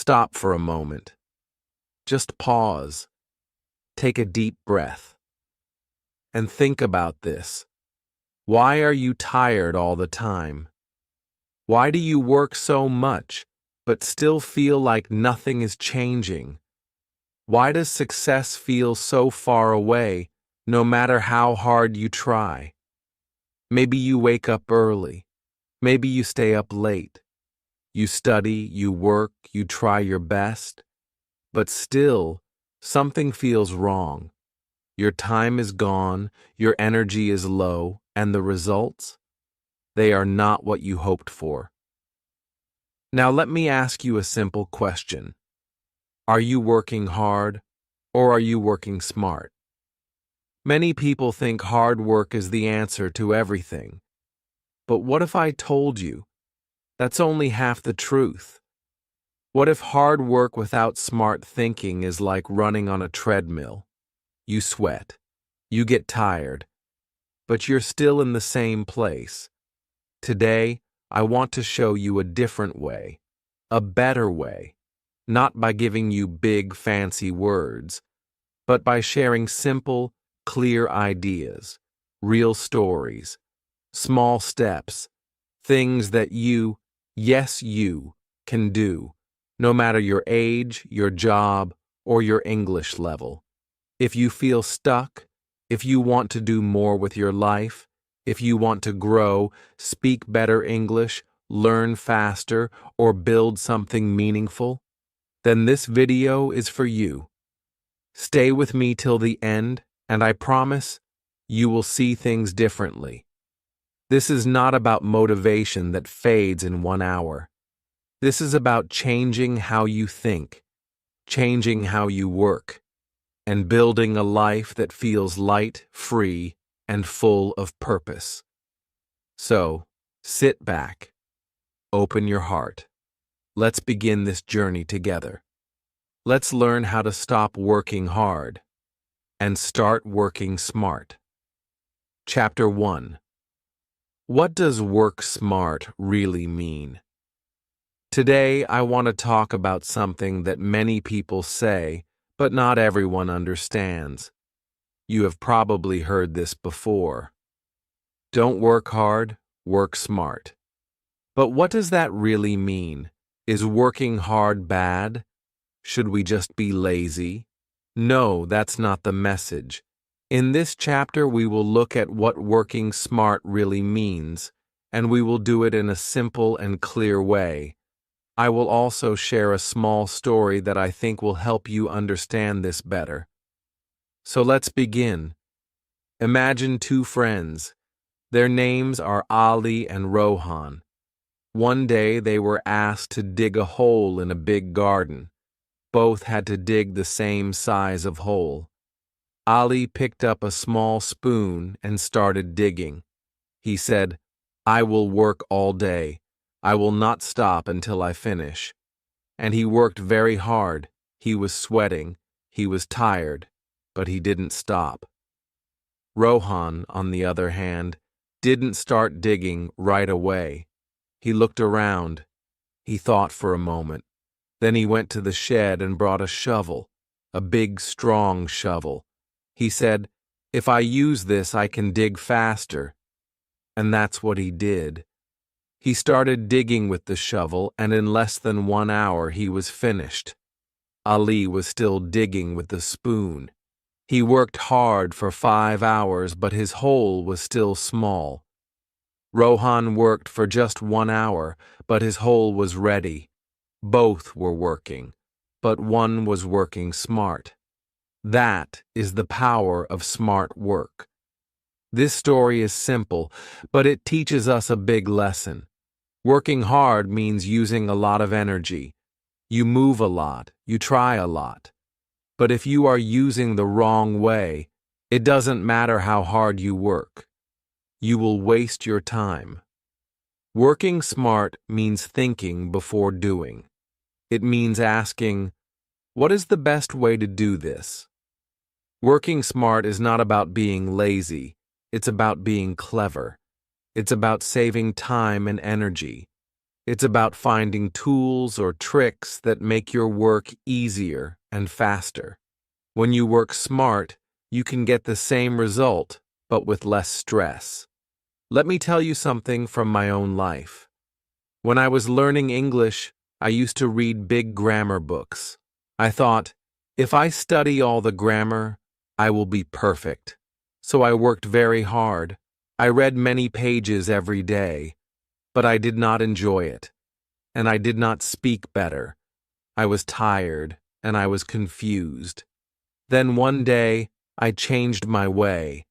Stop for a moment. Just pause. Take a deep breath. And think about this. Why are you tired all the time? Why do you work so much, but still feel like nothing is changing? Why does success feel so far away, no matter how hard you try? Maybe you wake up early. Maybe you stay up late. You study, you work, you try your best. But still, something feels wrong. Your time is gone, your energy is low, and the results? They are not what you hoped for. Now let me ask you a simple question. Are you working hard, or are you working smart? Many people think hard work is the answer to everything. But what if I told you that's only half the truth? What if hard work without smart thinking is like running on a treadmill? You sweat, you get tired, but you're still in the same place. Today, I want to show you a different way, a better way, not by giving you big, fancy words, but by sharing simple, clear ideas, real stories, small steps, things that you, yes, you, can do, no matter your age, your job, or your English level. If you feel stuck, if you want to do more with your life, if you want to grow, speak better English, learn faster, or build something meaningful, then this video is for you. Stay with me till the end, and I promise you will see things differently. This is not about motivation that fades in 1 hour. This is about changing how you think, changing how you work, and building a life that feels light, free, and full of purpose. So, sit back, open your heart. Let's begin this journey together. Let's learn how to stop working hard and start working smart. Chapter 1. What does work smart really mean? Today, I want to talk about something that many people say, but not everyone understands. You have probably heard this before. Don't work hard, work smart. But what does that really mean? Is working hard bad? Should we just be lazy? No, that's not the message. In this chapter, we will look at what working smart really means, and we will do it in a simple and clear way. I will also share a small story that I think will help you understand this better. So let's begin. Imagine two friends. Their names are Ali and Rohan. One day they were asked to dig a hole in a big garden. Both had to dig the same size of hole. Ali picked up a small spoon and started digging. He said, "I will work all day. I will not stop until I finish." And he worked very hard. He was sweating. He was tired, but he didn't stop. Rohan, on the other hand, didn't start digging right away. He looked around. He thought for a moment. Then he went to the shed and brought a shovel, a big, strong shovel. He said, "If I use this, I can dig faster." And that's what he did. He started digging with the shovel, and in less than 1 hour he was finished. Ali was still digging with the spoon. He worked hard for 5 hours, but his hole was still small. Rohan worked for just 1 hour, but his hole was ready. Both were working, but one was working smart. That is the power of smart work. This story is simple, but it teaches us a big lesson. Working hard means using a lot of energy. You move a lot, you try a lot. But if you are using the wrong way, it doesn't matter how hard you work. You will waste your time. Working smart means thinking before doing. It means asking, what is the best way to do this? Working smart is not about being lazy. It's about being clever. It's about saving time and energy. It's about finding tools or tricks that make your work easier and faster. When you work smart, you can get the same result, but with less stress. Let me tell you something from my own life. When I was learning English, I used to read big grammar books. I thought, if I study all the grammar, I will be perfect. So I worked very hard. I read many pages every day, but I did not enjoy it, and I did not speak better. I was tired, and I was confused. Then one day, I changed my way.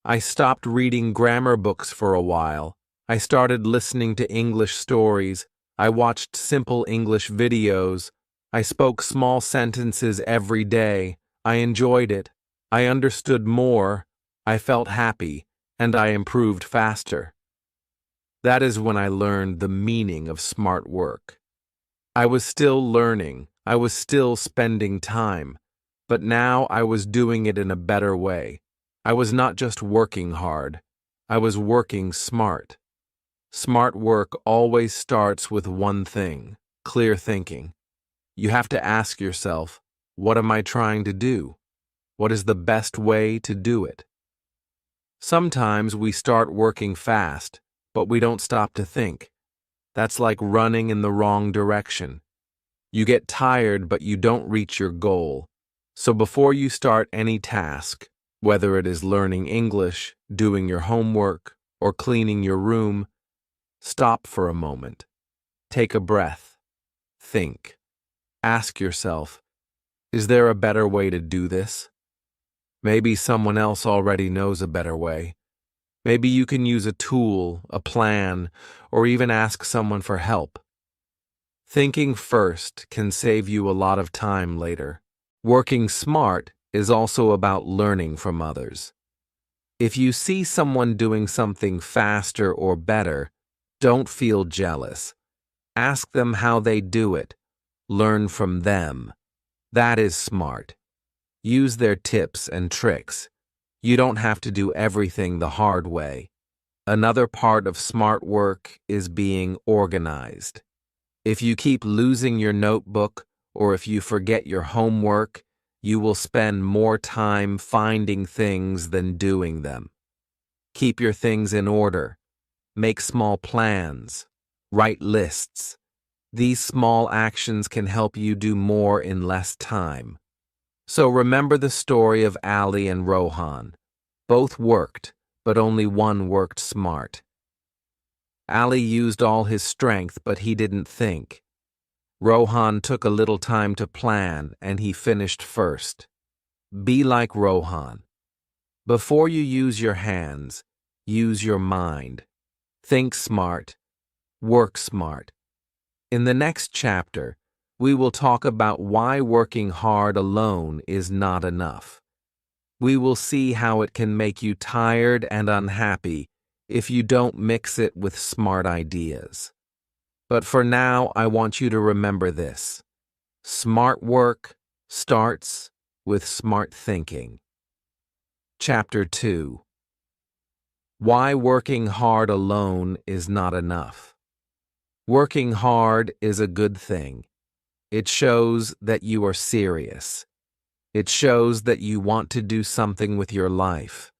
I stopped reading grammar books for a while. I started listening to English stories. I watched simple English videos. I spoke small sentences every day. I enjoyed it. I understood more. I felt happy, and I improved faster. That is when I learned the meaning of smart work. I was still learning. I was still spending time. But now I was doing it in a better way. I was not just working hard. I was working smart. Smart work always starts with one thing: clear thinking. You have to ask yourself, what am I trying to do? What is the best way to do it? Sometimes we start working fast, but we don't stop to think. That's like running in the wrong direction. You get tired, but you don't reach your goal. So before you start any task, whether it is learning English, doing your homework, or cleaning your room, stop for a moment. Take a breath. Think. Ask yourself, is there a better way to do this? Maybe someone else already knows a better way. Maybe you can use a tool, a plan, or even ask someone for help. Thinking first can save you a lot of time later. Working smart is also about learning from others. If you see someone doing something faster or better, don't feel jealous. Ask them how they do it. Learn from them. That is smart. Use their tips and tricks. You don't have to do everything the hard way. Another part of smart work is being organized. If you keep losing your notebook, or if you forget your homework, you will spend more time finding things than doing them. Keep your things in order. Make small plans. Write lists. These small actions can help you do more in less time. So remember the story of Ali and Rohan. Both worked, but only one worked smart. Ali used all his strength, but he didn't think. Rohan took a little time to plan, and he finished first. Be like Rohan. Before you use your hands, use your mind. Think smart. Work smart. In the next chapter, we will talk about why working hard alone is not enough. We will see how it can make you tired and unhappy if you don't mix it with smart ideas. But for now, I want you to remember this. Smart work starts with smart thinking. Chapter 2. Why working hard alone is not enough. Working hard is a good thing. It shows that you are serious. It shows that you want to do something with your life.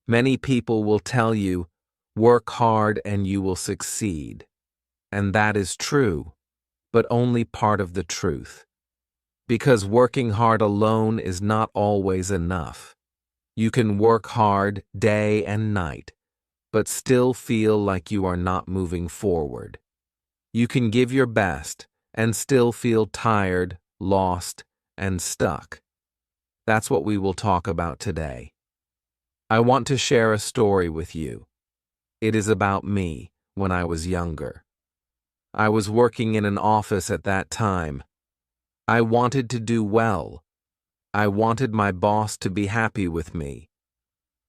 Many people will tell you, work hard and you will succeed. And that is true, but only part of the truth. Because working hard alone is not always enough. You can work hard day and night, but still feel like you are not moving forward. You can give your best and still feel tired, lost, and stuck. That's what we will talk about today. I want to share a story with you. It is about me when I was younger. I was working in an office at that time. I wanted to do well. I wanted my boss to be happy with me.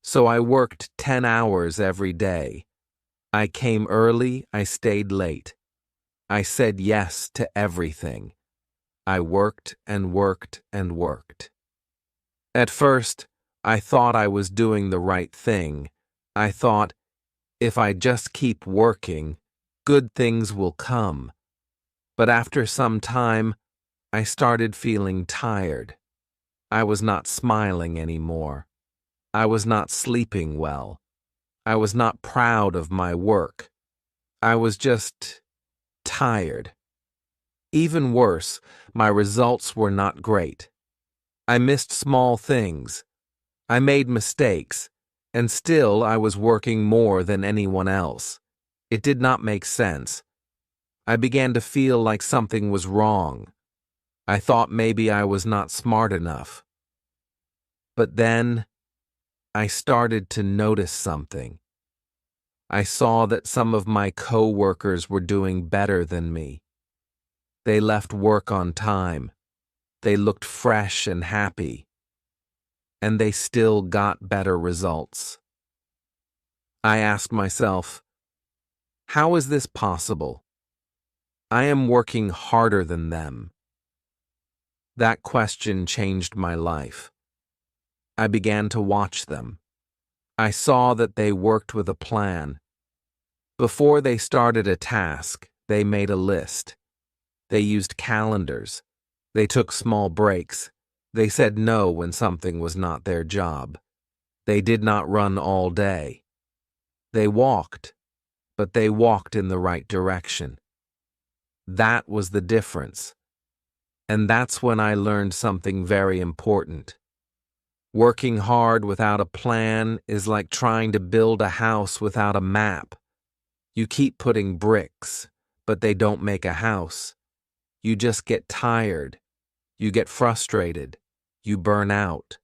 So I worked 10 hours every day. I came early, I stayed late. I said yes to everything. I worked and worked and worked. At first, I thought I was doing the right thing. I thought, if I just keep working, Good things will come. But after some time, I started feeling tired. I was not smiling anymore. I was not sleeping well. I was not proud of my work. I was just tired. Even worse, my results were not great. I missed small things. I made mistakes, and still I was working more than anyone else. It did not make sense. I began to feel like something was wrong. I thought maybe I was not smart enough. But then I started to notice something. I saw that some of my co-workers were doing better than me. They left work on time. They looked fresh and happy. And they still got better results. I asked myself, how is this possible? I am working harder than them. That question changed my life. I began to watch them. I saw that they worked with a plan. Before they started a task, they made a list. They used calendars. They took small breaks. They said no when something was not their job. They did not run all day. They walked, but they walked in the right direction. That was the difference. And that's when I learned something very important. Working hard without a plan is like trying to build a house without a map. You keep putting bricks, but they don't make a house. You just get tired. You get frustrated. You burn out.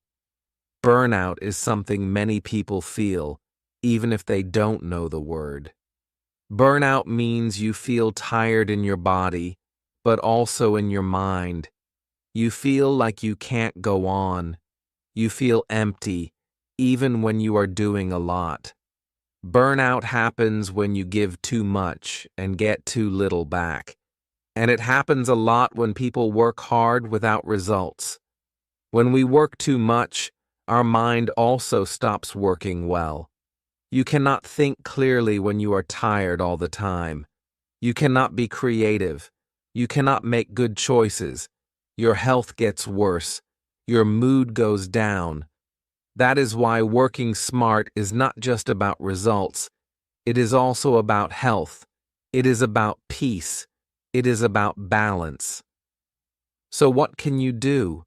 Burnout is something many people feel, even if they don't know the word. Burnout means you feel tired in your body, but also in your mind. You feel like you can't go on. You feel empty, even when you are doing a lot. Burnout happens when you give too much and get too little back. And it happens a lot when people work hard without results. When we work too much, our mind also stops working well. You cannot think clearly when you are tired all the time. You cannot be creative. You cannot make good choices. Your health gets worse. Your mood goes down. That is why working smart is not just about results. It is also about health. It is about peace. It is about balance. So what can you do?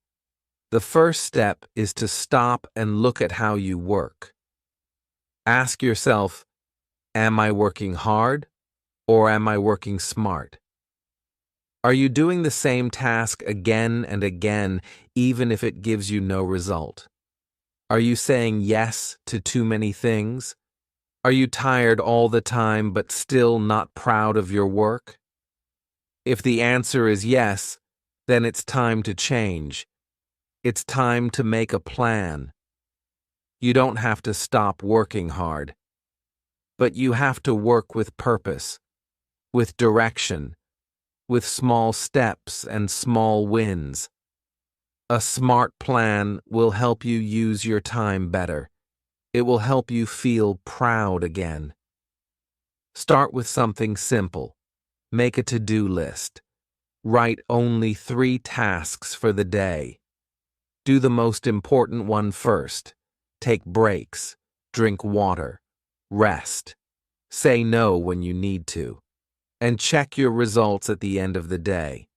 The first step is to stop and look at how you work. Ask yourself, am I working hard or am I working smart? Are you doing the same task again and again, even if it gives you no result? Are you saying yes to too many things? Are you tired all the time but still not proud of your work? If the answer is yes, then it's time to change. It's time to make a plan. You don't have to stop working hard, but you have to work with purpose, with direction, with small steps and small wins. A smart plan will help you use your time better. It will help you feel proud again. Start with something simple. Make a to-do list. Write only 3 tasks for the day. Do the most important one first. Take breaks. Drink water. Rest. Say no when you need to. And check your results at the end of the day.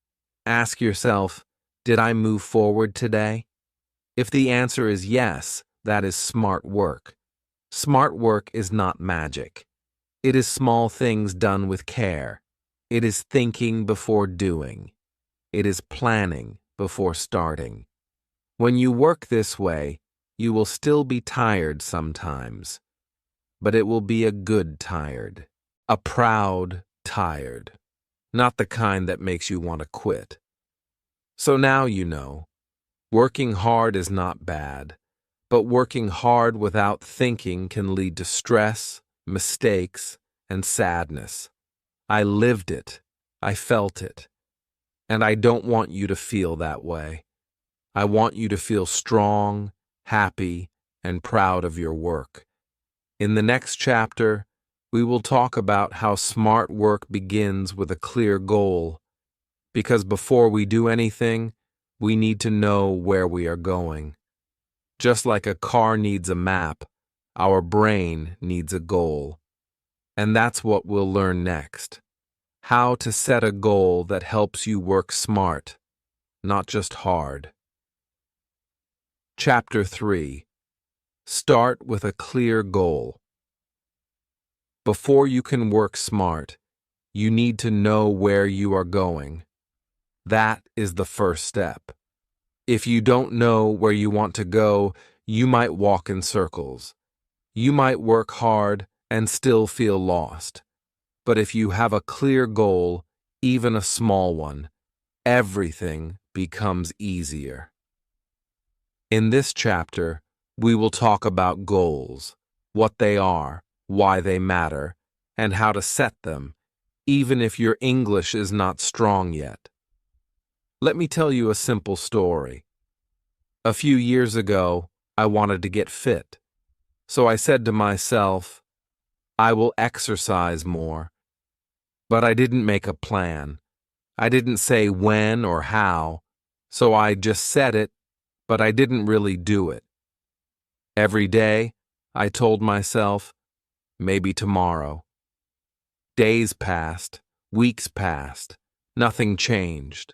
Ask yourself, did I move forward today? If the answer is yes, that is smart work. Smart work is not magic. It is small things done with care. It is thinking before doing. It is planning before starting. When you work this way, you will still be tired sometimes, but it will be a good tired, a proud tired, not the kind that makes you want to quit. So now you know, working hard is not bad, but working hard without thinking can lead to stress, mistakes, and sadness. I lived it. I felt it. And I don't want you to feel that way. I want you to feel strong, happy, and proud of your work. In the next chapter, we will talk about how smart work begins with a clear goal, because before we do anything, we need to know where we are going. Just like a car needs a map, our brain needs a goal. And that's what we'll learn next. How to set a goal that helps you work smart, not just hard. Chapter 3. Start with a clear goal. Before you can work smart, you need to know where you are going. That is the first step. If you don't know where you want to go, you might walk in circles. You might work hard and still feel lost. But if you have a clear goal, even a small one, everything becomes easier. In this chapter, we will talk about goals, what they are, why they matter, and how to set them, even if your English is not strong yet. Let me tell you a simple story. A few years ago, I wanted to get fit. So I said to myself, I will exercise more. But I didn't make a plan. I didn't say when or how, so I just said it, but I didn't really do it. Every day, I told myself, maybe tomorrow. Days passed, weeks passed, nothing changed.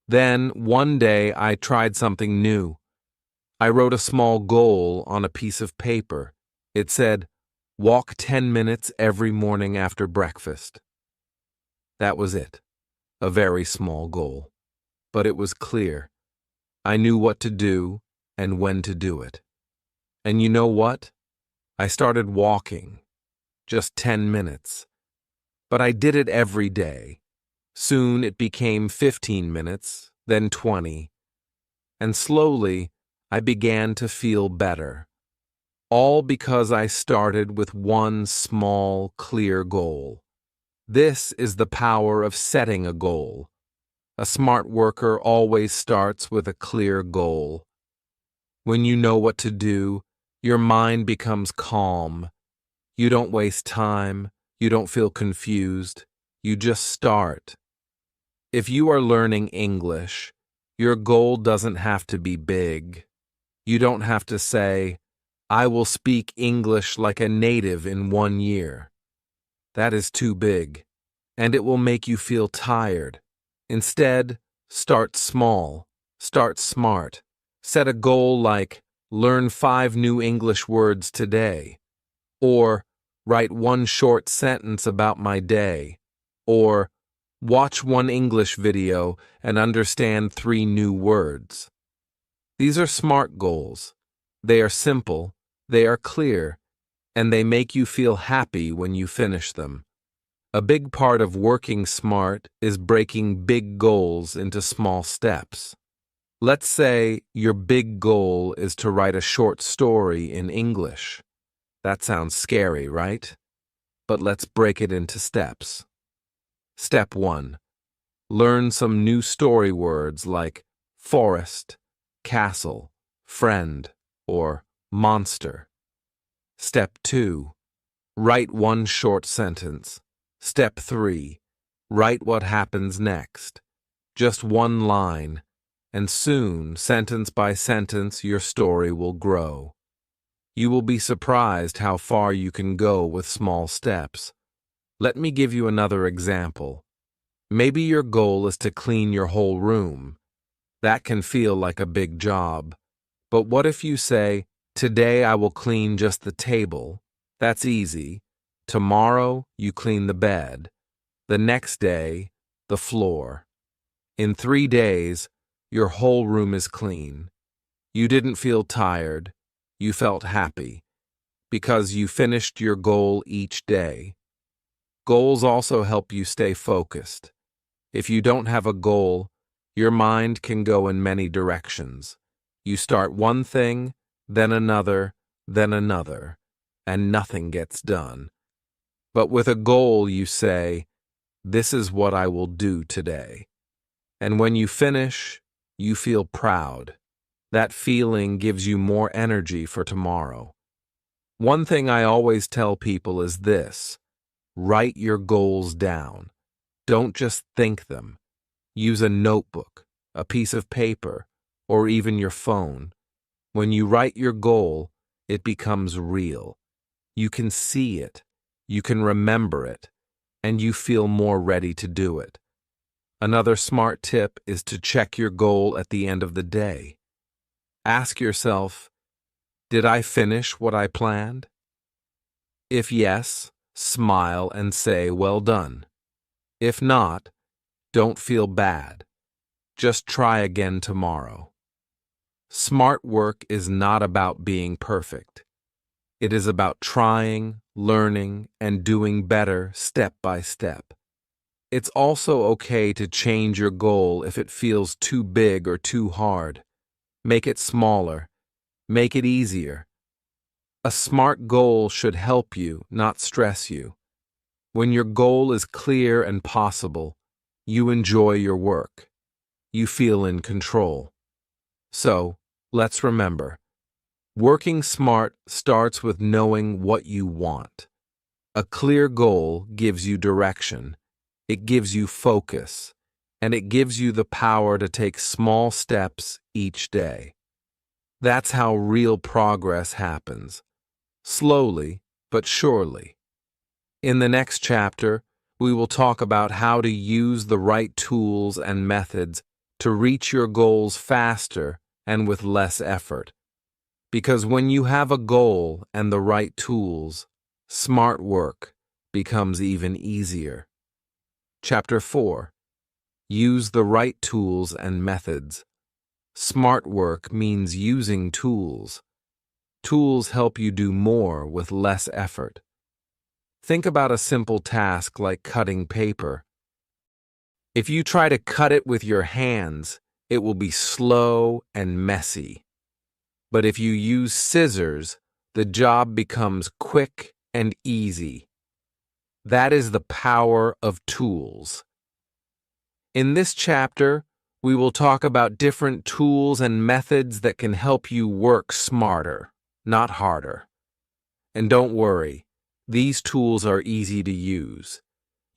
Then, one day, I tried something new. I wrote a small goal on a piece of paper. It said, walk 10 minutes every morning after breakfast. That was it. A very small goal. But it was clear. I knew what to do and when to do it. And you know what? I started walking. Just 10 minutes. But I did it every day. Soon it became 15 minutes, then 20. And slowly, I began to feel better. All because I started with one small, clear goal. This is the power of setting a goal. A smart worker always starts with a clear goal. When you know what to do, your mind becomes calm. You don't waste time. You don't feel confused. You just start. If you are learning English, your goal doesn't have to be big. You don't have to say, I will speak English like a native in 1 year. That is too big, and it will make you feel tired. Instead, start small, start smart. Set a goal like, learn 5 new English words today, or write 1 short sentence about my day, or watch 1 English video and understand 3 new words. These are smart goals. They are simple, they are clear, and they make you feel happy when you finish them. A big part of working smart is breaking big goals into small steps. Let's say your big goal is to write a short story in English. That sounds scary, right? But let's break it into steps. Step 1. Learn some new story words like forest, castle, friend, or monster. Step 2. Write 1 short sentence. Step 3. Write what happens next. Just 1 line, and soon, sentence by sentence, your story will grow. You will be surprised how far you can go with small steps. Let me give you another example. Maybe your goal is to clean your whole room. That can feel like a big job. But what if you say, today I will clean just the table? That's easy. Tomorrow, you clean the bed. The next day, the floor. In 3 days, your whole room is clean. You didn't feel tired. You felt happy. Because you finished your goal each day. Goals also help you stay focused. If you don't have a goal, your mind can go in many directions. You start one thing, then another, and nothing gets done. But with a goal, you say, this is what I will do today. And when you finish, you feel proud. That feeling gives you more energy for tomorrow. One thing I always tell people is this: write your goals down. Don't just think them. Use a notebook, a piece of paper, or even your phone. When you write your goal, it becomes real. You can see it, you can remember it, and you feel more ready to do it. Another smart tip is to check your goal at the end of the day. Ask yourself, did I finish what I planned? If yes, smile and say, well done. If not, don't feel bad. Just try again tomorrow. Smart work is not about being perfect. It is about trying, learning, and doing better step by step. It's also okay to change your goal if it feels too big or too hard. Make it smaller. Make it easier. A smart goal should help you, not stress you. When your goal is clear and possible, you enjoy your work. You feel in control. So, let's remember, working smart starts with knowing what you want. A clear goal gives you direction, it gives you focus, and it gives you the power to take small steps each day. That's how real progress happens, slowly but surely. In the next chapter, we will talk about how to use the right tools and methods to reach your goals faster and with less effort. Because when you have a goal and the right tools, smart work becomes even easier. Chapter 4. Use the right tools and methods. Smart work means using tools. Tools help you do more with less effort. Think about a simple task like cutting paper. If you try to cut it with your hands, it will be slow and messy. But if you use scissors, the job becomes quick and easy. That is the power of tools. In this chapter, we will talk about different tools and methods that can help you work smarter, not harder. And don't worry, these tools are easy to use.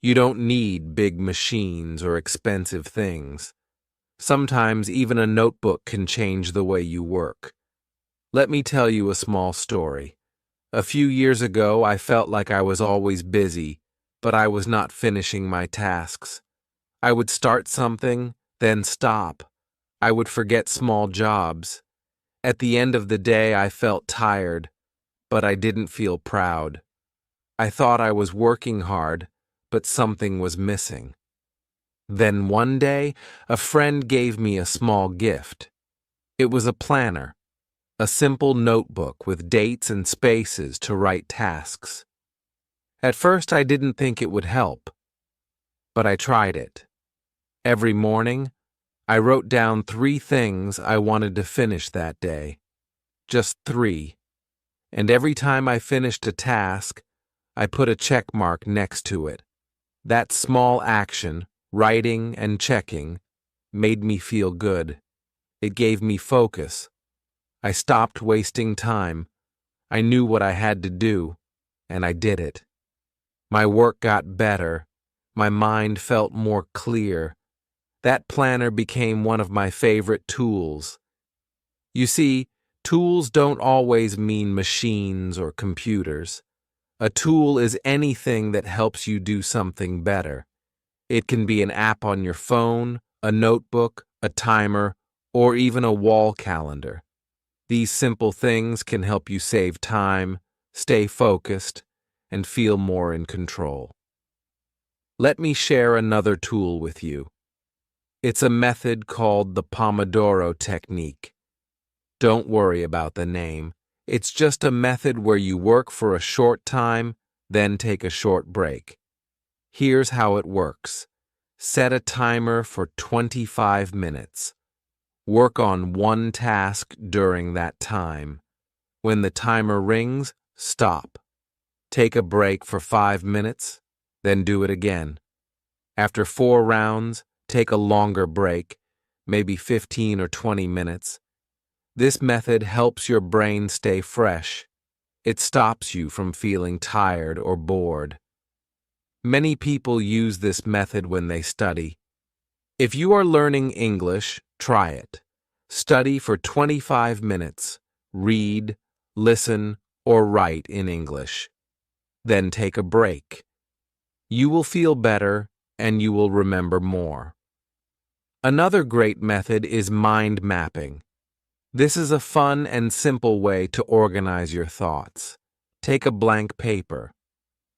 You don't need big machines or expensive things. Sometimes even a notebook can change the way you work. Let me tell you a small story. A few years ago, I felt like I was always busy, but I was not finishing my tasks. I would start something, then stop. I would forget small jobs. At the end of the day, I felt tired, but I didn't feel proud. I thought I was working hard, but something was missing. Then one day, a friend gave me a small gift. It was a planner, a simple notebook with dates and spaces to write tasks. At first, I didn't think it would help, but I tried it. Every morning, I wrote down 3 things I wanted to finish that day. Just 3. And every time I finished a task, I put a check mark next to it. That small action, writing and checking, made me feel good. It gave me focus. I stopped wasting time. I knew what I had to do, and I did it. My work got better. My mind felt more clear. That planner became one of my favorite tools. You see, tools don't always mean machines or computers. A tool is anything that helps you do something better. It can be an app on your phone, a notebook, a timer, or even a wall calendar. These simple things can help you save time, stay focused, and feel more in control. Let me share another tool with you. It's a method called the Pomodoro technique. Don't worry about the name. It's just a method where you work for a short time, then take a short break. Here's how it works. Set a timer for 25 minutes. Work on one task during that time. When the timer rings, stop. Take a break for 5 minutes, then do it again. After 4 rounds, take a longer break, maybe 15 or 20 minutes. This method helps your brain stay fresh. It stops you from feeling tired or bored. Many people use this method when they study. If you are learning English, try it. Study for 25 minutes. Read, listen, or write in English. Then take a break. You will feel better and you will remember more. Another great method is mind mapping. This is a fun and simple way to organize your thoughts. Take a blank paper.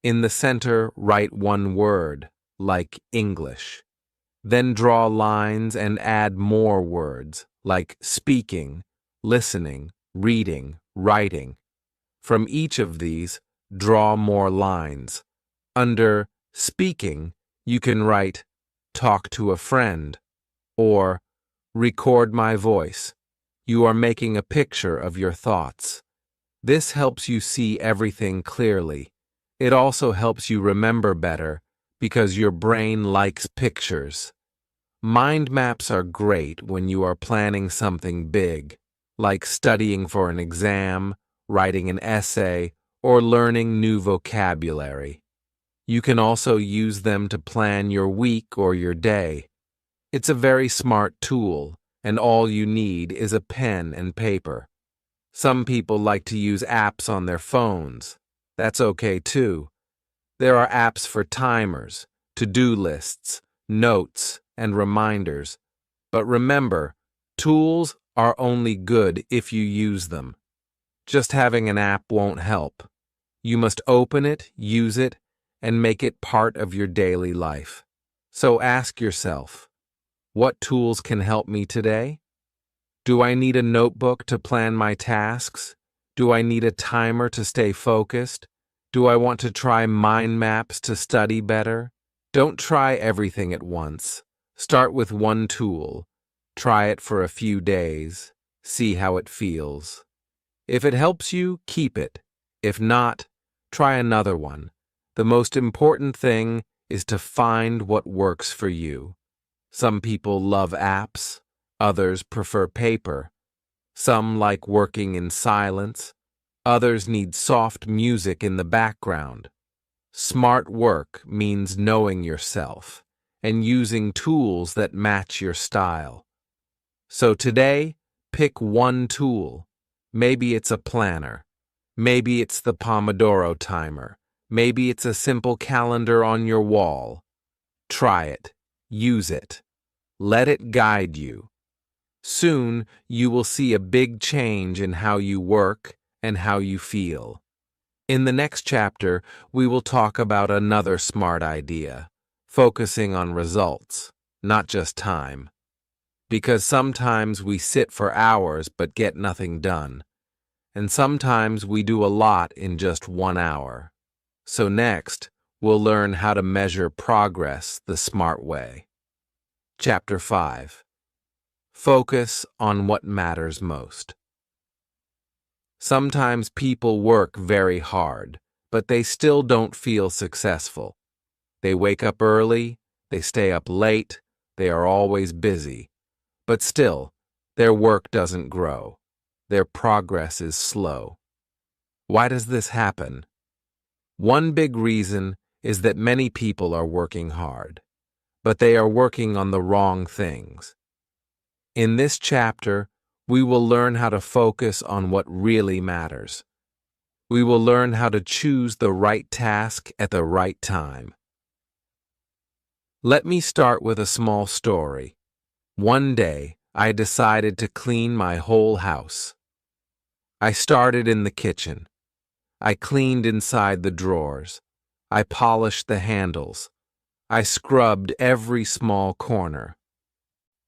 In the center, write one word, like English. Then draw lines and add more words, like speaking, listening, reading, writing. From each of these, draw more lines. Under speaking, you can write, talk to a friend, or record my voice. You are making a picture of your thoughts. This helps you see everything clearly. It also helps you remember better because your brain likes pictures. Mind maps are great when you are planning something big, like studying for an exam, writing an essay, or learning new vocabulary. You can also use them to plan your week or your day. It's a very smart tool, and all you need is a pen and paper. Some people like to use apps on their phones. That's okay too. There are apps for timers, to-do lists, notes, and reminders. But remember, tools are only good if you use them. Just having an app won't help. You must open it, use it, and make it part of your daily life. So ask yourself, what tools can help me today? Do I need a notebook to plan my tasks? Do I need a timer to stay focused? Do I want to try mind maps to study better? Don't try everything at once. Start with one tool. Try it for a few days. See how it feels. If it helps you, keep it. If not, try another one. The most important thing is to find what works for you. Some people love apps. Others prefer paper. Some like working in silence. Others need soft music in the background. Smart work means knowing yourself and using tools that match your style. So today, pick one tool. Maybe it's a planner. Maybe it's the Pomodoro timer. Maybe it's a simple calendar on your wall. Try it. Use it. Let it guide you. Soon, you will see a big change in how you work and how you feel. In the next chapter, we will talk about another smart idea, focusing on results, not just time. Because sometimes we sit for hours but get nothing done, and sometimes we do a lot in just 1 hour. So next, we'll learn how to measure progress the smart way. Chapter 5. Focus on what matters most. Sometimes people work very hard, but they still don't feel successful. They wake up early, they stay up late, they are always busy. But still, their work doesn't grow. Their progress is slow. Why does this happen? One big reason is that many people are working hard, but they are working on the wrong things. In this chapter, we will learn how to focus on what really matters. We will learn how to choose the right task at the right time. Let me start with a small story. One day, I decided to clean my whole house. I started in the kitchen. I cleaned inside the drawers. I polished the handles. I scrubbed every small corner.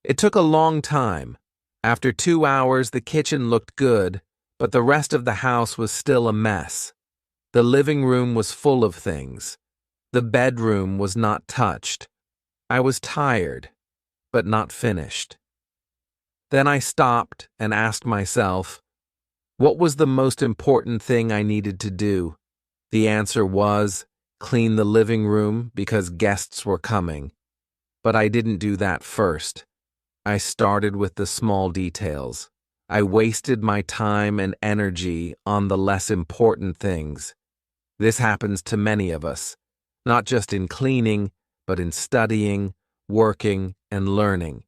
It took a long time. After 2 hours, the kitchen looked good, but the rest of the house was still a mess. The living room was full of things. The bedroom was not touched. I was tired, but not finished. Then I stopped and asked myself, what was the most important thing I needed to do? The answer was, clean the living room because guests were coming. But I didn't do that first. I started with the small details. I wasted my time and energy on the less important things. This happens to many of us, not just in cleaning, but in studying, working, and learning.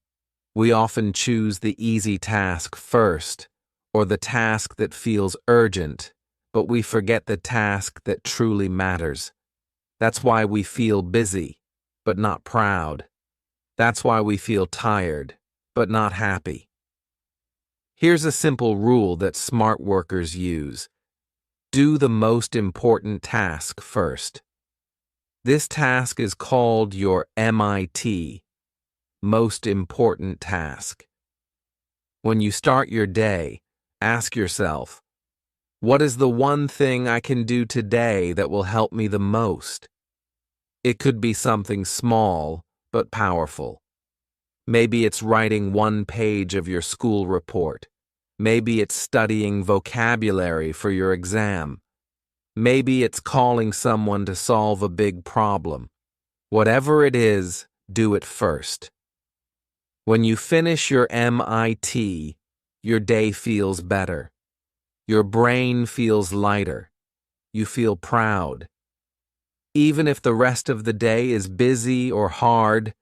We often choose the easy task first, or the task that feels urgent, but we forget the task that truly matters. That's why we feel busy, but not proud. That's why we feel tired, but not happy. Here's a simple rule that smart workers use. Do the most important task first. This task is called your MIT, most important task. When you start your day, ask yourself, what is the one thing I can do today that will help me the most? It could be something small, but powerful. Maybe it's writing one page of your school report. Maybe it's studying vocabulary for your exam. Maybe it's calling someone to solve a big problem. Whatever it is, do it first. When you finish your MIT, your day feels better. Your brain feels lighter. You feel proud. Even if the rest of the day is busy or hard,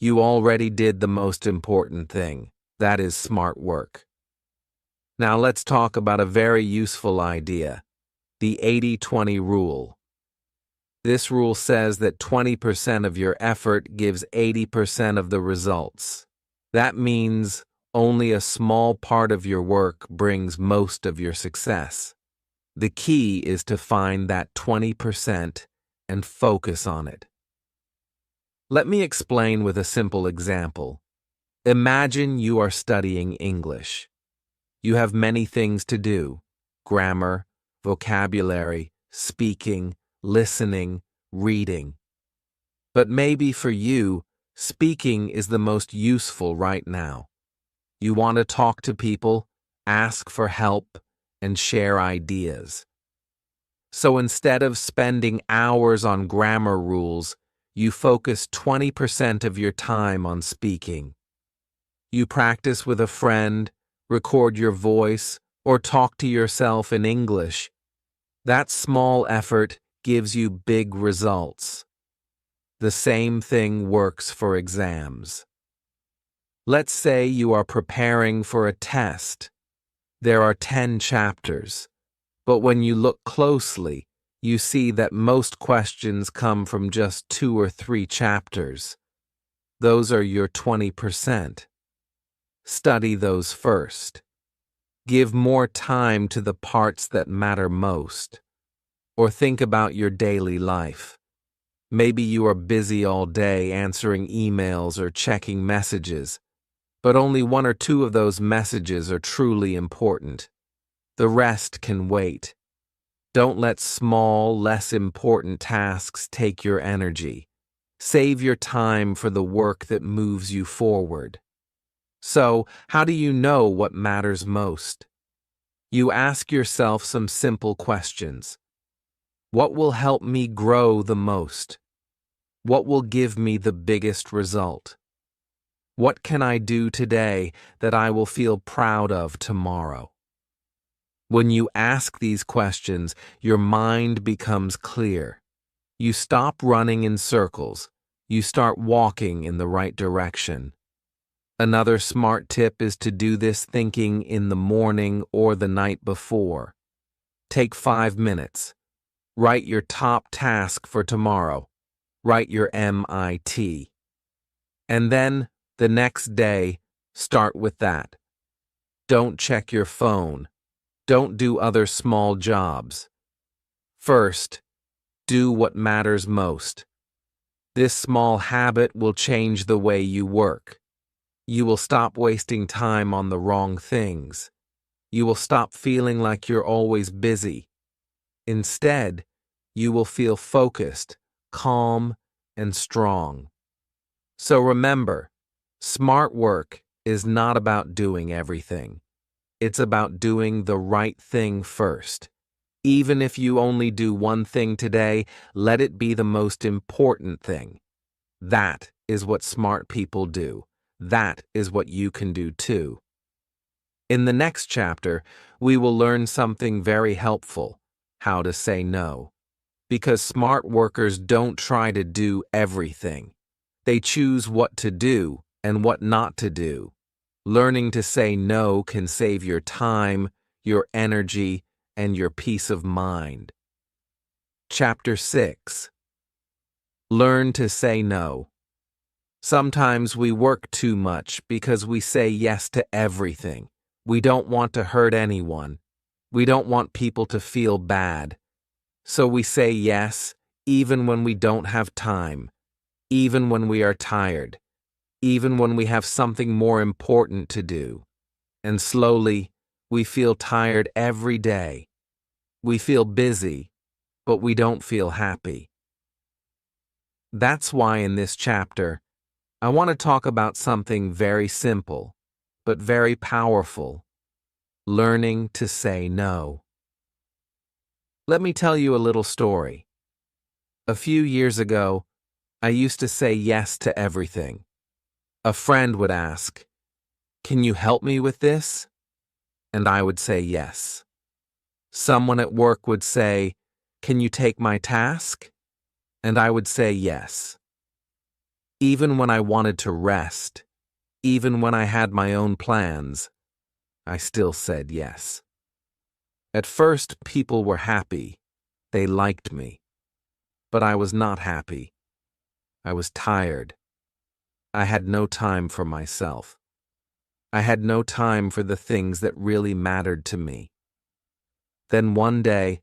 you already did the most important thing. That is smart work. Now let's talk about a very useful idea, the 80-20 rule. This rule says that 20% of your effort gives 80% of the results. That means only a small part of your work brings most of your success. The key is to find that 20% and focus on it. Let me explain with a simple example. Imagine you are studying English. You have many things to do: grammar, vocabulary, speaking, listening, reading. But maybe for you, speaking is the most useful right now. You want to talk to people, ask for help, and share ideas. So instead of spending hours on grammar rules, you focus 20% of your time on speaking. You practice with a friend, record your voice, or talk to yourself in English. That small effort gives you big results. The same thing works for exams. Let's say you are preparing for a test. There are 10 chapters, but when you look closely, you see that most questions come from just 2 or 3 chapters. Those are your 20%. Study those first. Give more time to the parts that matter most. Or think about your daily life. Maybe you are busy all day answering emails or checking messages, but only 1 or 2 of those messages are truly important. The rest can wait. Don't let small, less important tasks take your energy. Save your time for the work that moves you forward. So, how do you know what matters most? You ask yourself some simple questions. What will help me grow the most? What will give me the biggest result? What can I do today that I will feel proud of tomorrow? When you ask these questions, your mind becomes clear. You stop running in circles. You start walking in the right direction. Another smart tip is to do this thinking in the morning or the night before. Take 5 minutes. Write your top task for tomorrow. Write your MIT. And then, the next day, start with that. Don't check your phone. Don't do other small jobs. First, do what matters most. This small habit will change the way you work. You will stop wasting time on the wrong things. You will stop feeling like you're always busy. Instead, you will feel focused, calm, and strong. So remember, smart work is not about doing everything. It's about doing the right thing first. Even if you only do one thing today, let it be the most important thing. That is what smart people do. That is what you can do too. In the next chapter, we will learn something very helpful: how to say no. Because smart workers don't try to do everything. They choose what to do and what not to do. Learning to say no can save your time, your energy, and your peace of mind. Chapter 6. Learn to say no. Sometimes we work too much because we say yes to everything. We don't want to hurt anyone. We don't want people to feel bad. So we say yes, even when we don't have time, even when we are tired, even when we have something more important to do. And slowly, we feel tired every day. We feel busy, but we don't feel happy. That's why in this chapter, I want to talk about something very simple, but very powerful: learning to say no. Let me tell you a little story. A few years ago, I used to say yes to everything. A friend would ask, "Can you help me with this?" And I would say yes. Someone at work would say, "Can you take my task?" And I would say yes. Even when I wanted to rest, even when I had my own plans, I still said yes. At first, people were happy. They liked me. But I was not happy. I was tired. I had no time for myself. I had no time for the things that really mattered to me. Then one day,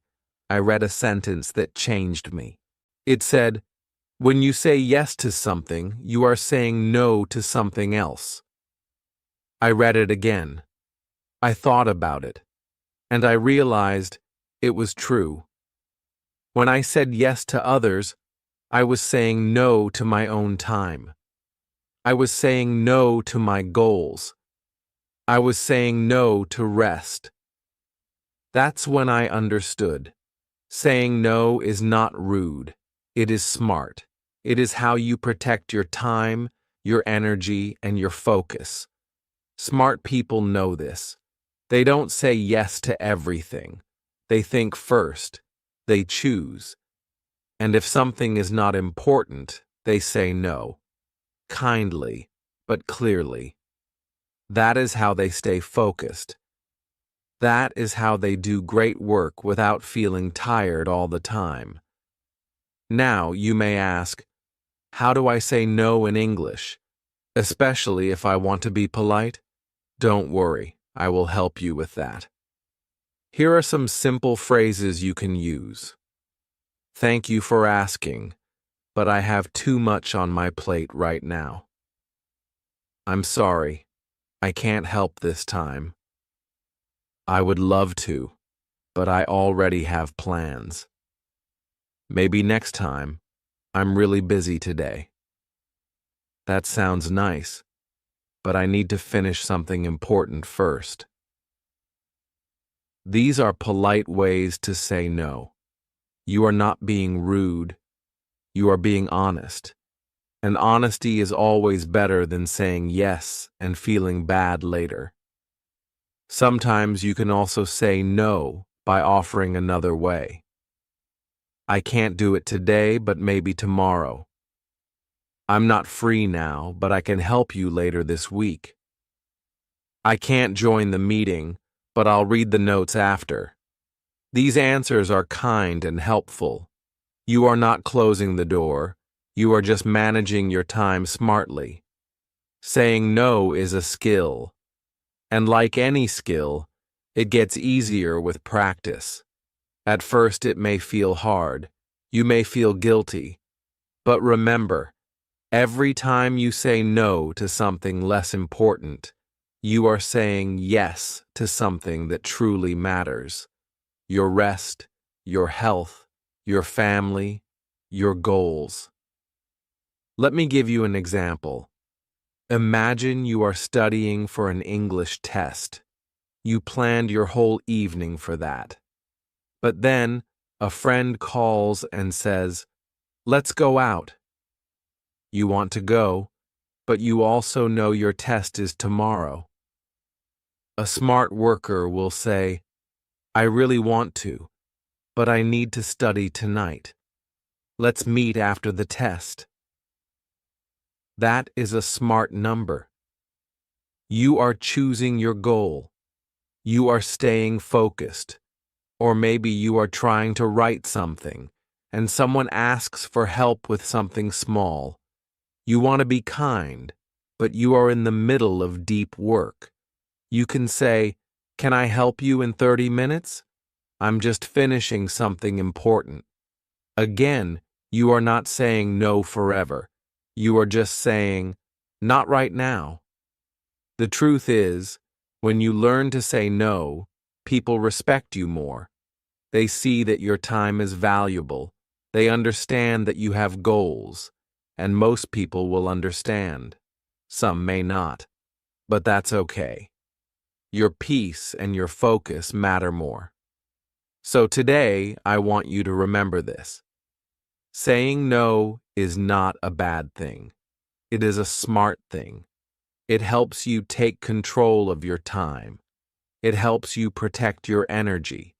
I read a sentence that changed me. It said, "When you say yes to something, you are saying no to something else." I read it again. I thought about it, and I realized it was true. When I said yes to others, I was saying no to my own time. I was saying no to my goals. I was saying no to rest. That's when I understood. Saying no is not rude. It is smart. It is how you protect your time, your energy, and your focus. Smart people know this. They don't say yes to everything. They think first. They choose. And if something is not important, they say no. Kindly, but clearly. That is how they stay focused. That is how they do great work without feeling tired all the time. Now, you may ask, how do I say no in English, especially if I want to be polite? Don't worry, I will help you with that. Here are some simple phrases you can use. Thank you for asking, but I have too much on my plate right now. I'm sorry, I can't help this time. I would love to, but I already have plans. Maybe next time. I'm really busy today. That sounds nice, but I need to finish something important first. These are polite ways to say no. You are not being rude. You are being honest. And honesty is always better than saying yes and feeling bad later. Sometimes you can also say no by offering another way. I can't do it today, but maybe tomorrow. I'm not free now, but I can help you later this week. I can't join the meeting, but I'll read the notes after. These answers are kind and helpful. You are not closing the door. You are just managing your time smartly. Saying no is a skill. And like any skill, it gets easier with practice. At first it may feel hard. You may feel guilty. But remember, every time you say no to something less important, you are saying yes to something that truly matters. Your rest, your health, your family, your goals. Let me give you an example. Imagine you are studying for an English test. You planned your whole evening for that. But then, a friend calls and says, "Let's go out." You want to go, but you also know your test is tomorrow. A smart worker will say, I really want to, but I need to study tonight. Let's meet after the test. That is a smart number. You are choosing your goal. You are staying focused. Or maybe you are trying to write something, and someone asks for help with something small. You want to be kind, but you are in the middle of deep work. You can say, Can I help you in 30 minutes? I'm just finishing something important. Again, you are not saying no forever. You are just saying, Not right now. The truth is, when you learn to say no, people respect you more. They see that your time is valuable. They understand that you have goals, and most people will understand. Some may not, but that's okay. Your peace and your focus matter more. So today, I want you to remember this. Saying no is not a bad thing. It is a smart thing. It helps you take control of your time. It helps you protect your energy.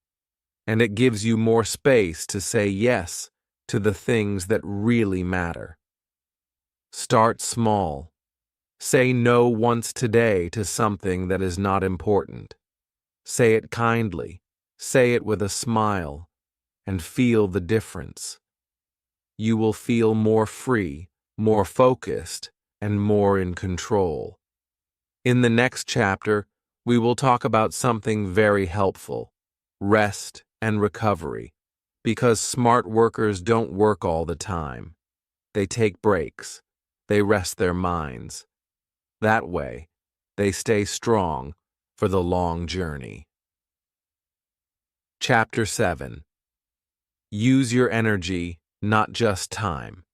And it gives you more space to say yes to the things that really matter. Start small. Say no once today to something that is not important. Say it kindly. Say it with a smile. And feel the difference. You will feel more free, more focused, and more in control. In the next chapter, we will talk about something very helpful: rest and recovery, because smart workers don't work all the time. They take breaks. They rest their minds. That way, they stay strong for the long journey. Chapter 7. Use your energy, not just time.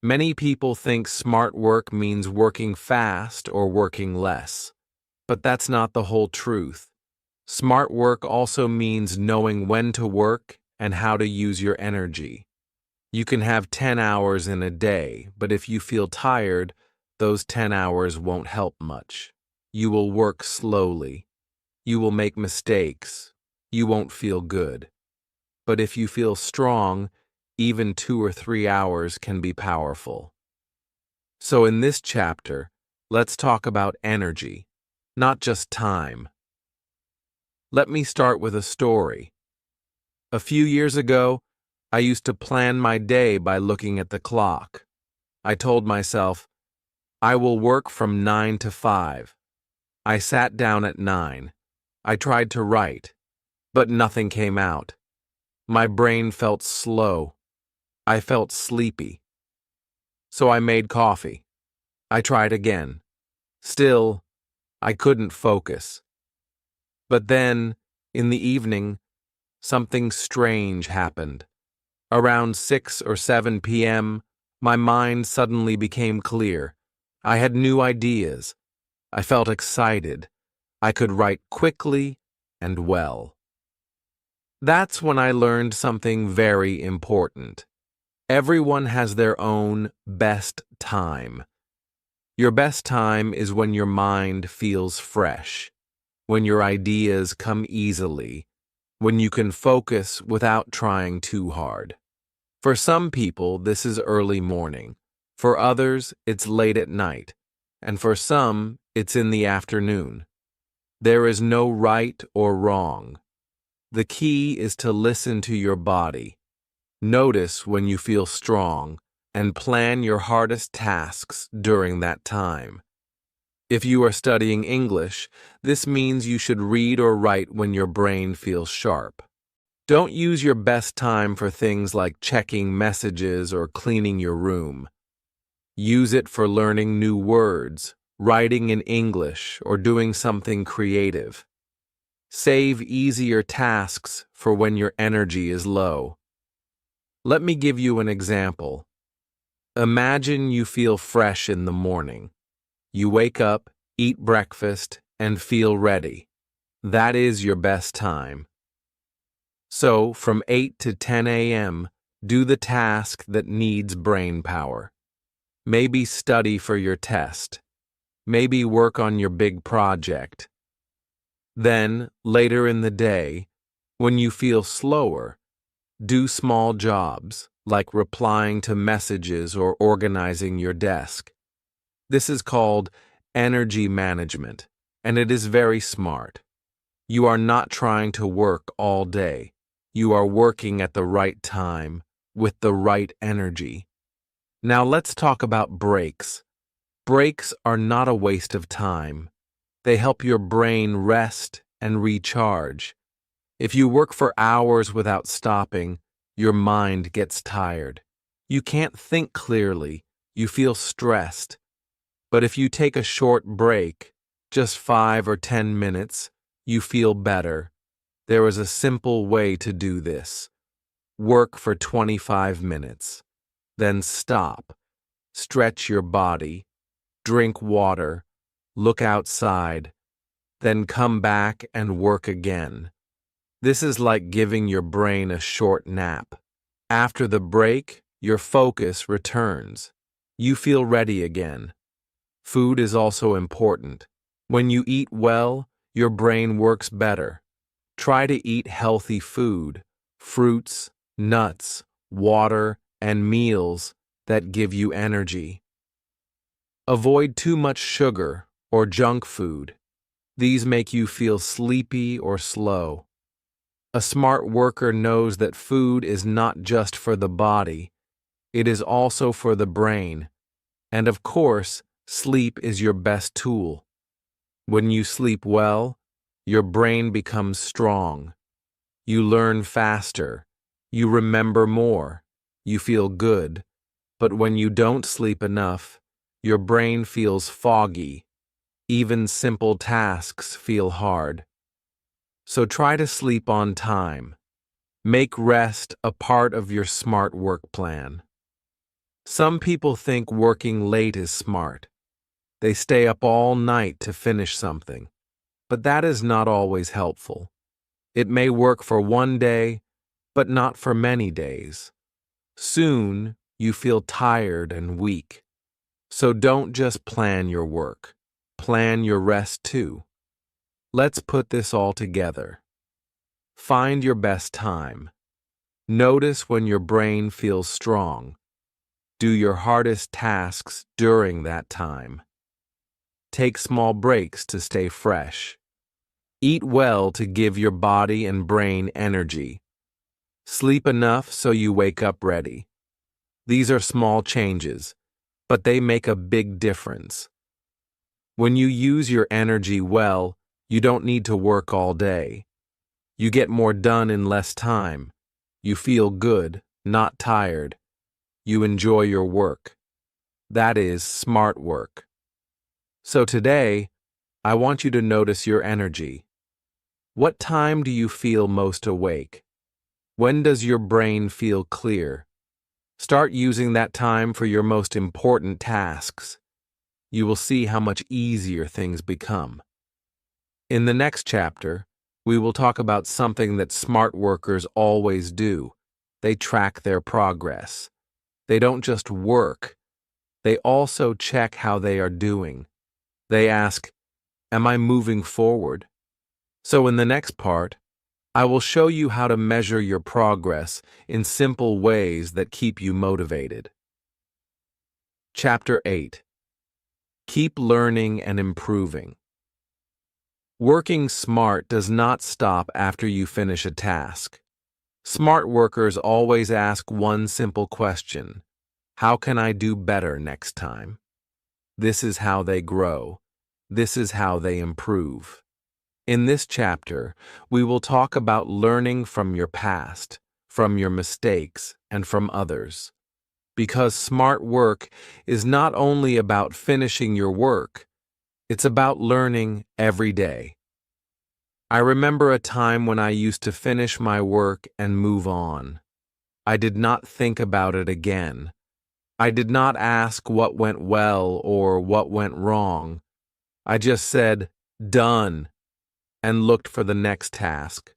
Many people think smart work means working fast or working less, but that's not the whole truth. Smart work also means knowing when to work and how to use your energy. You can have 10 hours in a day, but if you feel tired, those 10 hours won't help much. You will work slowly. You will make mistakes. You won't feel good. But if you feel strong, even 2 or 3 hours can be powerful. So in this chapter, let's talk about energy, not just time. Let me start with a story. A few years ago, I used to plan my day by looking at the clock. I told myself, I will work from 9 to 5. I sat down at 9. I tried to write, but nothing came out. My brain felt slow. I felt sleepy. So I made coffee. I tried again. Still, I couldn't focus. But then, in the evening, something strange happened. Around 6 or 7 p.m., my mind suddenly became clear. I had new ideas. I felt excited. I could write quickly and well. That's when I learned something very important. Everyone has their own best time. Your best time is when your mind feels fresh, when your ideas come easily, when you can focus without trying too hard. For some people, this is early morning. For others, it's late at night. And for some, it's in the afternoon. There is no right or wrong. The key is to listen to your body. Notice when you feel strong and plan your hardest tasks during that time. If you are studying English, this means you should read or write when your brain feels sharp. Don't use your best time for things like checking messages or cleaning your room. Use it for learning new words, writing in English, or doing something creative. Save easier tasks for when your energy is low. Let me give you an example. Imagine you feel fresh in the morning. You wake up, eat breakfast, and feel ready. That is your best time. So, from 8 to 10 a.m., do the task that needs brain power. Maybe study for your test. Maybe work on your big project. Then, later in the day, when you feel slower, do small jobs like replying to messages or organizing your desk. This is called energy management, and it is very smart. You are not trying to work all day. You are working at the right time, with the right energy. Now let's talk about breaks. Breaks are not a waste of time. They help your brain rest and recharge. If you work for hours without stopping, your mind gets tired. You can't think clearly. You feel stressed. But if you take a short break, just 5 or 10 minutes, you feel better. There is a simple way to do this. Work for 25 minutes. Then stop. Stretch your body. Drink water. Look outside. Then come back and work again. This is like giving your brain a short nap. After the break, your focus returns. You feel ready again. Food is also important. When you eat well, your brain works better. Try to eat healthy food, fruits, nuts, water, and meals that give you energy. Avoid too much sugar or junk food. These make you feel sleepy or slow. A smart worker knows that food is not just for the body, it is also for the brain. And of course, sleep is your best tool. When you sleep well, your brain becomes strong. You learn faster. You remember more. You feel good. But when you don't sleep enough, your brain feels foggy. Even simple tasks feel hard. So try to sleep on time. Make rest a part of your smart work plan. Some people think working late is smart. They stay up all night to finish something. But that is not always helpful. It may work for one day, but not for many days. Soon, you feel tired and weak. So don't just plan your work. Plan your rest too. Let's put this all together. Find your best time. Notice when your brain feels strong. Do your hardest tasks during that time. Take small breaks to stay fresh. Eat well to give your body and brain energy. Sleep enough so you wake up ready. These are small changes, but they make a big difference. When you use your energy well, you don't need to work all day. You get more done in less time. You feel good, not tired. You enjoy your work. That is smart work. So today, I want you to notice your energy. What time do you feel most awake? When does your brain feel clear? Start using that time for your most important tasks. You will see how much easier things become. In the next chapter, we will talk about something that smart workers always do. They track their progress. They don't just work. They also check how they are doing. They ask, "Am I moving forward?" So in the next part, I will show you how to measure your progress in simple ways that keep you motivated. Chapter 8. Keep learning and improving. Working smart does not stop after you finish a task. Smart workers always ask one simple question: how can I do better next time? This is how they grow. This is how they improve. In this chapter, we will talk about learning from your past, from your mistakes, and from others. Because smart work is not only about finishing your work, it's about learning every day. I remember a time when I used to finish my work and move on. I did not think about it again. I did not ask what went well or what went wrong. I just said, "Done," and looked for the next task.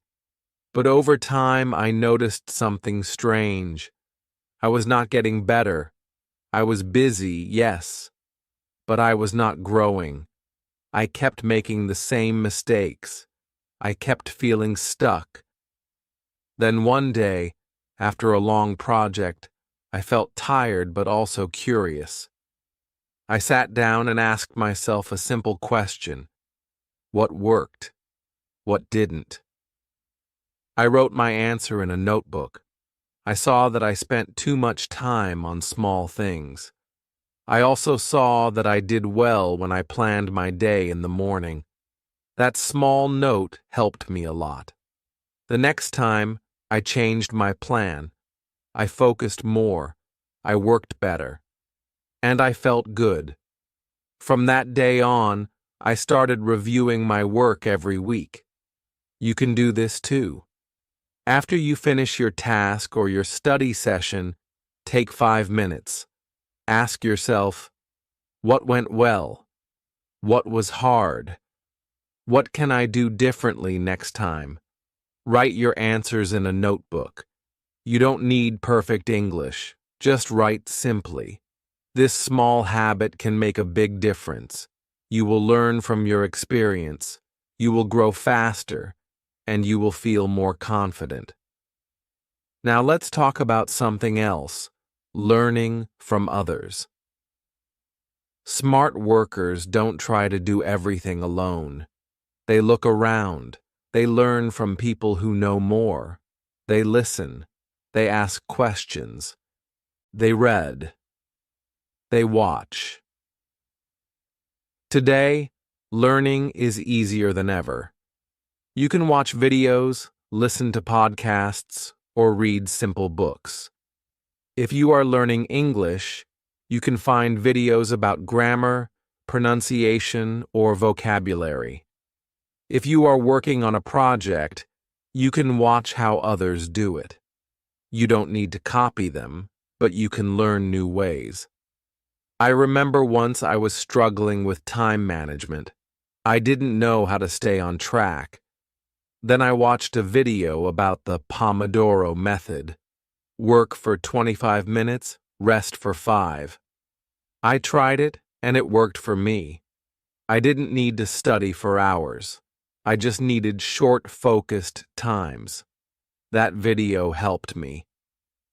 But over time, I noticed something strange. I was not getting better. I was busy, yes, but I was not growing. I kept making the same mistakes. I kept feeling stuck. Then one day, after a long project, I felt tired but also curious. I sat down and asked myself a simple question. What worked? What didn't? I wrote my answer in a notebook. I saw that I spent too much time on small things. I also saw that I did well when I planned my day in the morning. That small note helped me a lot. The next time, I changed my plan. I focused more. I worked better. And I felt good. From that day on, I started reviewing my work every week. You can do this too. After you finish your task or your study session, take 5 minutes. Ask yourself, what went well? What was hard? What can I do differently next time? Write your answers in a notebook. You don't need perfect English. Just write simply. This small habit can make a big difference. You will learn from your experience. You will grow faster, and you will feel more confident. Now let's talk about something else, learning from others. Smart workers don't try to do everything alone. They look around. They learn from people who know more. They listen. They ask questions. They read. They watch. Today, learning is easier than ever. You can watch videos, listen to podcasts, or read simple books. If you are learning English, you can find videos about grammar, pronunciation, or vocabulary. If you are working on a project, you can watch how others do it. You don't need to copy them, but you can learn new ways. I remember once I was struggling with time management. I didn't know how to stay on track. Then I watched a video about the Pomodoro method. Work for 25 minutes, rest for 5. I tried it, and it worked for me. I didn't need to study for hours. I just needed short, focused times. That video helped me.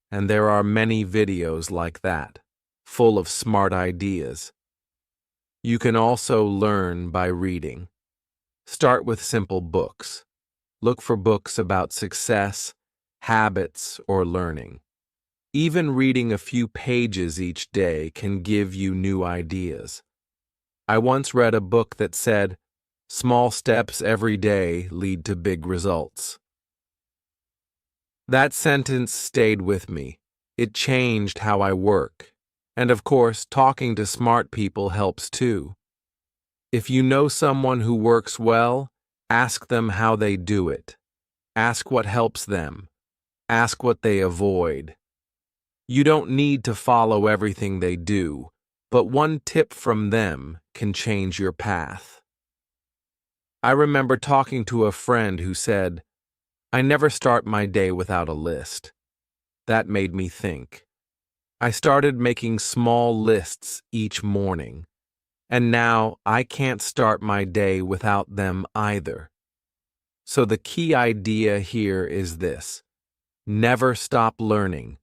And there are many videos like that, full of smart ideas. You can also learn by reading. Start with simple books. Look for books about success, habits, or learning. Even reading a few pages each day can give you new ideas. I once read a book that said, "Small steps every day lead to big results." That sentence stayed with me. It changed how I work. And of course, talking to smart people helps too. If you know someone who works well, ask them how they do it. Ask what helps them. Ask what they avoid. You don't need to follow everything they do, but one tip from them can change your path. I remember talking to a friend who said, "I never start my day without a list." That made me think. I started making small lists each morning, and now I can't start my day without them either. So the key idea here is this: never stop learning.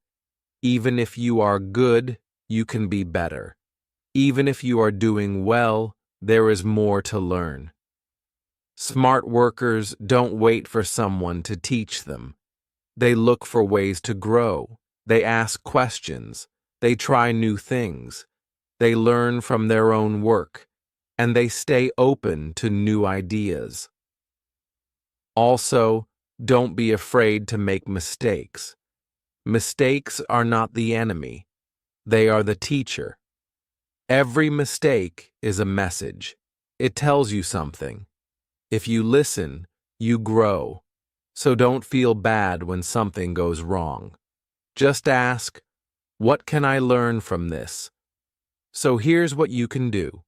Even if you are good, you can be better. Even if you are doing well, there is more to learn. Smart workers don't wait for someone to teach them. They look for ways to grow. They ask questions. They try new things. They learn from their own work. And they stay open to new ideas. Also, don't be afraid to make mistakes. Mistakes are not the enemy. They are the teacher. Every mistake is a message. It tells you something. If you listen, you grow. So don't feel bad when something goes wrong. Just ask, what can I learn from this? So here's what you can do.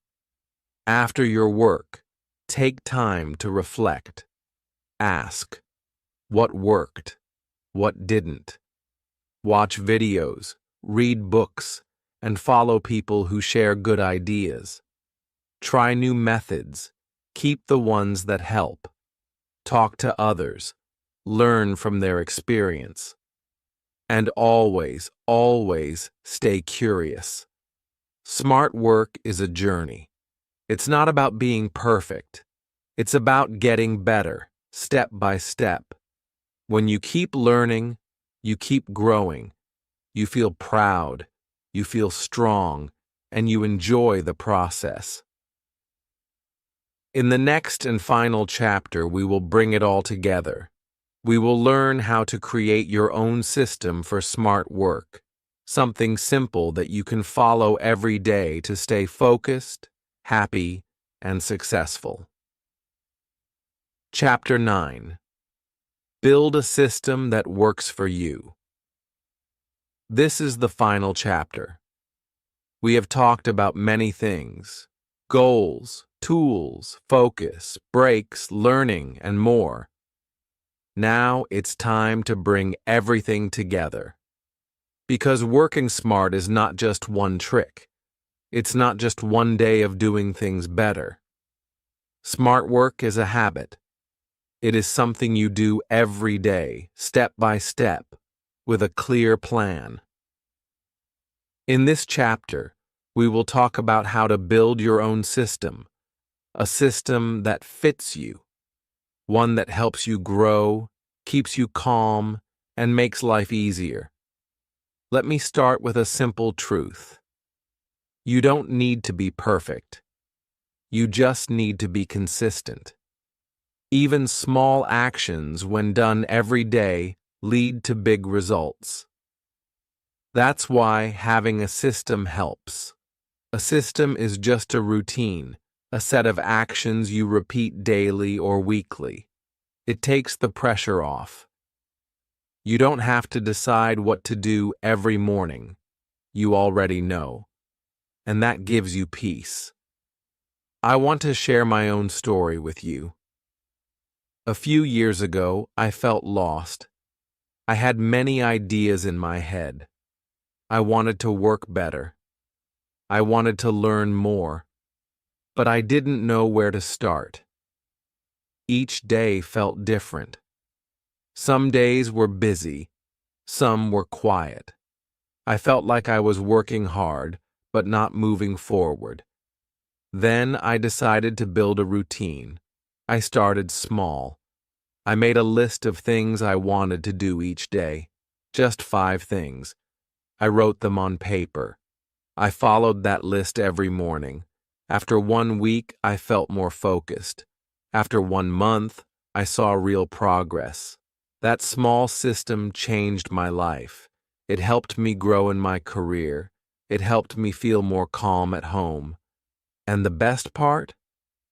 After your work, take time to reflect. Ask, what worked? What didn't? Watch videos, read books, and follow people who share good ideas. Try new methods. Keep the ones that help. Talk to others. Learn from their experience. And always, always stay curious. Smart work is a journey. It's not about being perfect. It's about getting better, step by step. When you keep learning, you keep growing. You feel proud, you feel strong, and you enjoy the process. In the next and final chapter, we will bring it all together. We will learn how to create your own system for smart work, something simple that you can follow every day to stay focused, happy, and successful. Chapter 9. Build a system that works for you. This is the final chapter. We have talked about many things: goals, tools, focus, breaks, learning, and more. Now it's time to bring everything together. Because working smart is not just one trick. It's not just one day of doing things better. Smart work is a habit. It is something you do every day, step by step, with a clear plan. In this chapter, we will talk about how to build your own system, a system that fits you, one that helps you grow, keeps you calm, and makes life easier. Let me start with a simple truth. You don't need to be perfect. You just need to be consistent. Even small actions, when done every day, lead to big results. That's why having a system helps. A system is just a routine, a set of actions you repeat daily or weekly. It takes the pressure off. You don't have to decide what to do every morning. You already know. And that gives you peace. I want to share my own story with you. A few years ago, I felt lost. I had many ideas in my head. I wanted to work better. I wanted to learn more. But I didn't know where to start. Each day felt different. Some days were busy. Some were quiet. I felt like I was working hard, but not moving forward. Then I decided to build a routine. I started small. I made a list of things I wanted to do each day. Just 5 things. I wrote them on paper. I followed that list every morning. After 1 week, I felt more focused. After 1 month, I saw real progress. That small system changed my life. It helped me grow in my career. It helped me feel more calm at home. And the best part?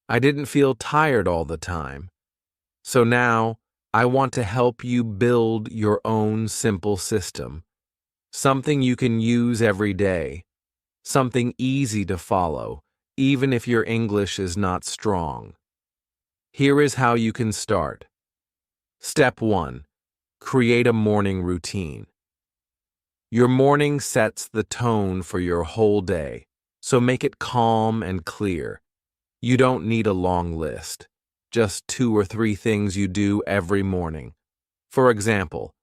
I didn't feel tired all the time. So now, I want to help you build your own simple system. Something you can use every day. Something easy to follow, even if your English is not strong. Here is how you can start. Step 1. Create a morning routine. Your morning sets the tone for your whole day, so make it calm and clear. You don't need a long list, just 2 or 3 things you do every morning. For example,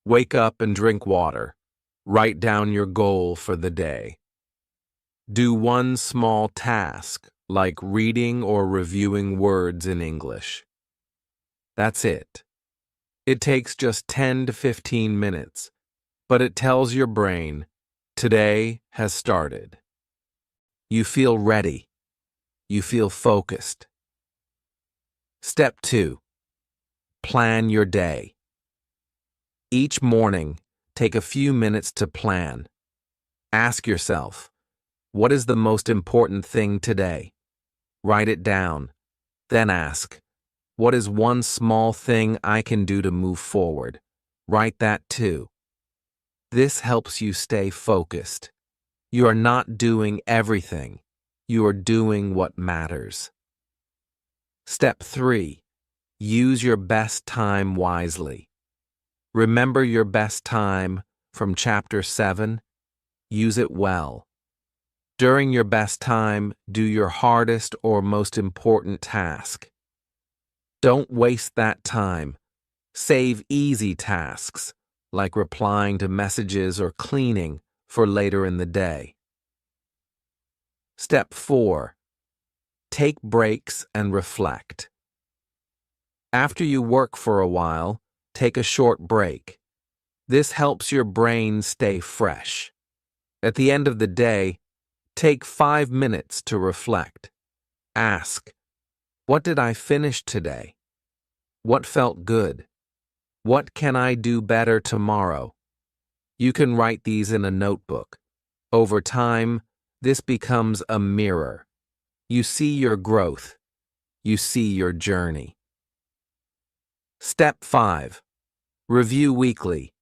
wake up and drink water. Write down your goal for the day. Do one small task, like reading or reviewing words in English. That's it. It takes just 10 to 15 minutes, but it tells your brain, today has started. You feel ready. You feel focused. Step 2. Plan your day. Each morning, take a few minutes to plan. Ask yourself, what is the most important thing today? Write it down. Then ask, what is one small thing I can do to move forward? Write that too. This helps you stay focused. You are not doing everything. You are doing what matters. Step 3. Use your best time wisely. Remember your best time from Chapter 7. Use it well. During your best time, do your hardest or most important task. Don't waste that time. Save easy tasks, like replying to messages or cleaning, for later in the day. Step 4. Take breaks and reflect. After you work for a while, take a short break. This helps your brain stay fresh. At the end of the day, take 5 minutes to reflect. Ask, what did I finish today? What felt good? What can I do better tomorrow? You can write these in a notebook. Over time, this becomes a mirror. You see your growth. You see your journey. Step 5. Review weekly.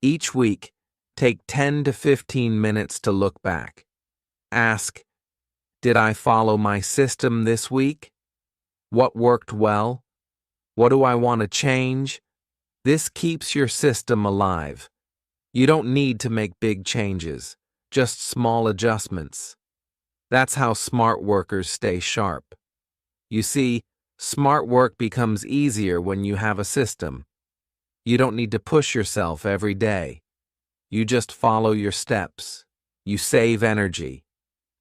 Each week, take 10 to 15 minutes to look back. Ask, did I follow my system this week? What worked well? What do I want to change? This keeps your system alive. You don't need to make big changes, just small adjustments. That's how smart workers stay sharp. You see, smart work becomes easier when you have a system. You don't need to push yourself every day. You just follow your steps. You save energy.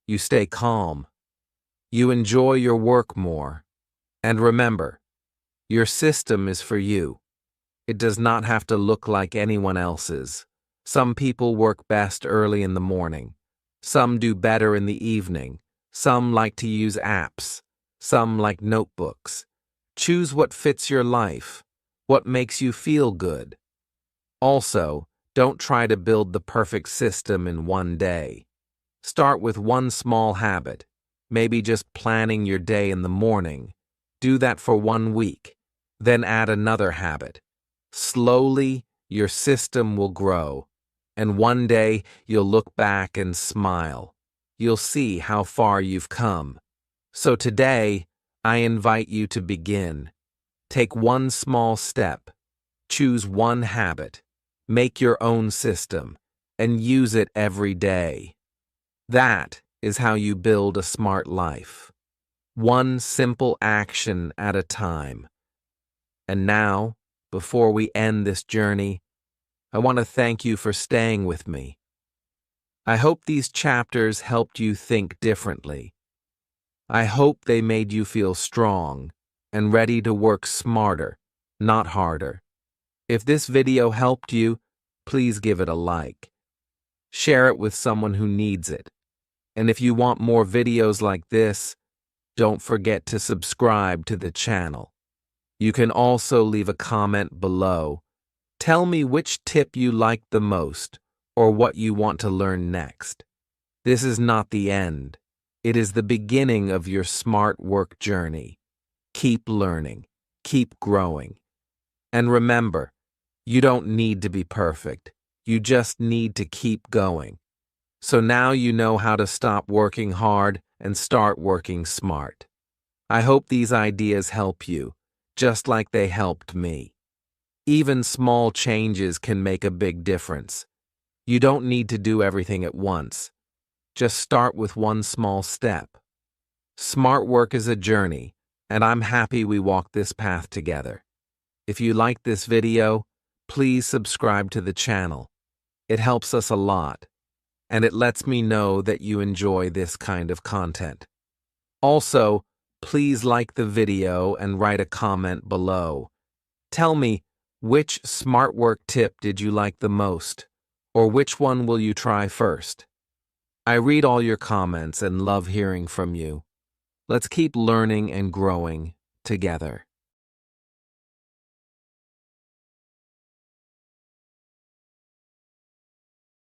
You stay calm. You enjoy your work more. And remember, your system is for you. It does not have to look like anyone else's. Some people work best early in the morning. Some do better in the evening. Some like to use apps. Some like notebooks. Choose what fits your life, what makes you feel good. Also, don't try to build the perfect system in one day. Start with one small habit, maybe just planning your day in the morning. Do that for 1 week, then add another habit. Slowly, your system will grow, and one day you'll look back and smile. You'll see how far you've come. So today, I invite you to begin. Take one small step, choose one habit, make your own system, and use it every day. That is how you build a smart life. One simple action at a time. And now, before we end this journey, I want to thank you for staying with me. I hope these chapters helped you think differently. I hope they made you feel strong and ready to work smarter, not harder. If this video helped you, please give it a like. Share it with someone who needs it. And if you want more videos like this, don't forget to subscribe to the channel. You can also leave a comment below. Tell me which tip you liked the most or what you want to learn next. This is not the end. It is the beginning of your smart work journey. Keep learning. Keep growing. And remember, you don't need to be perfect. You just need to keep going. So now you know how to stop working hard and start working smart. I hope these ideas help you, just like they helped me. Even small changes can make a big difference. You don't need to do everything at once. Just start with one small step. Smart work is a journey, and I'm happy we walked this path together. If you liked this video, please subscribe to the channel. It helps us a lot, and it lets me know that you enjoy this kind of content. Also, please like the video and write a comment below. Tell me, which smart work tip did you like the most, or which one will you try first? I read all your comments and love hearing from you. Let's keep learning and growing together.